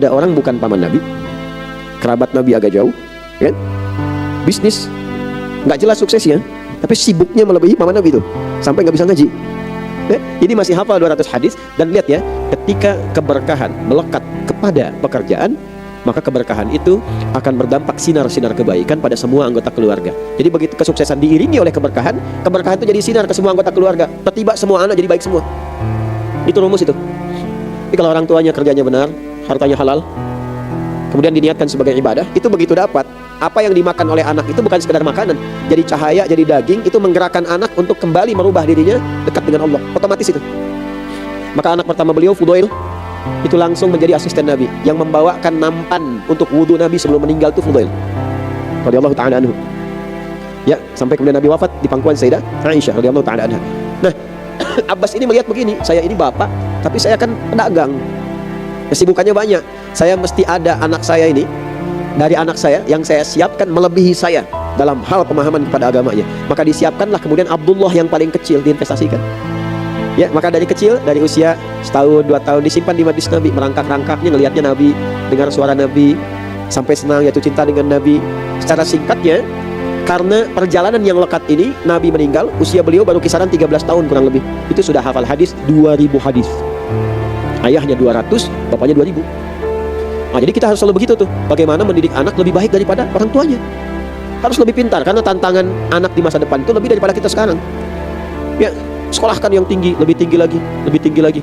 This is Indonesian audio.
ada orang bukan paman Nabi, kerabat Nabi agak jauh, kan? Bisnis nggak jelas suksesnya, tapi sibuknya melebihi paman Nabi itu, sampai nggak bisa ngaji. Ini masih hafal 200 hadis. Dan lihat ya, ketika keberkahan melekat kepada pekerjaan, maka keberkahan itu akan berdampak sinar-sinar kebaikan pada semua anggota keluarga. Jadi begitu kesuksesan diiringi oleh keberkahan, keberkahan itu jadi sinar ke semua anggota keluarga. Tiba-tiba semua anak jadi baik semua. Itu rumus itu. Jadi kalau orang tuanya kerjanya benar, hartanya halal, kemudian diniatkan sebagai ibadah, itu begitu dapat, apa yang dimakan oleh anak itu bukan sekedar makanan, jadi cahaya, jadi daging, itu menggerakkan anak untuk kembali merubah dirinya dekat dengan Allah, otomatis itu. Maka anak pertama beliau, Fudail, itu langsung menjadi asisten Nabi, yang membawakan nampan untuk wudhu Nabi sebelum meninggal itu Fudail radhiyallahu ta'ala anhu. Ya, sampai kemudian Nabi wafat di pangkuan Sayyidah Aisyah radhiyallahu ta'ala anha. Nah, Abbas ini melihat begini, saya ini bapak, tapi saya kan pedagang, kesibukannya banyak. Saya mesti ada anak saya ini, dari anak saya yang saya siapkan melebihi saya dalam hal pemahaman kepada agamanya. Maka disiapkanlah kemudian Abdullah yang paling kecil diinvestasikan. Ya, maka dari kecil, dari usia setahun, 2 tahun disimpan di majlis Nabi, merangkak-rangkaknya, ngelihatnya Nabi, dengar suara Nabi, sampai senang jatuh cinta dengan Nabi. Secara singkatnya, karena perjalanan yang lekat ini, Nabi meninggal, usia beliau baru kisaran 13 tahun kurang lebih. Itu sudah hafal hadis 2000 hadis. Ayahnya 200, bapaknya 2000. Nah, jadi kita harus selalu begitu tuh. Bagaimana mendidik anak lebih baik daripada orang tuanya. Harus lebih pintar, karena tantangan anak di masa depan itu lebih daripada kita sekarang. Ya, sekolahkan yang tinggi, lebih tinggi lagi, lebih tinggi lagi.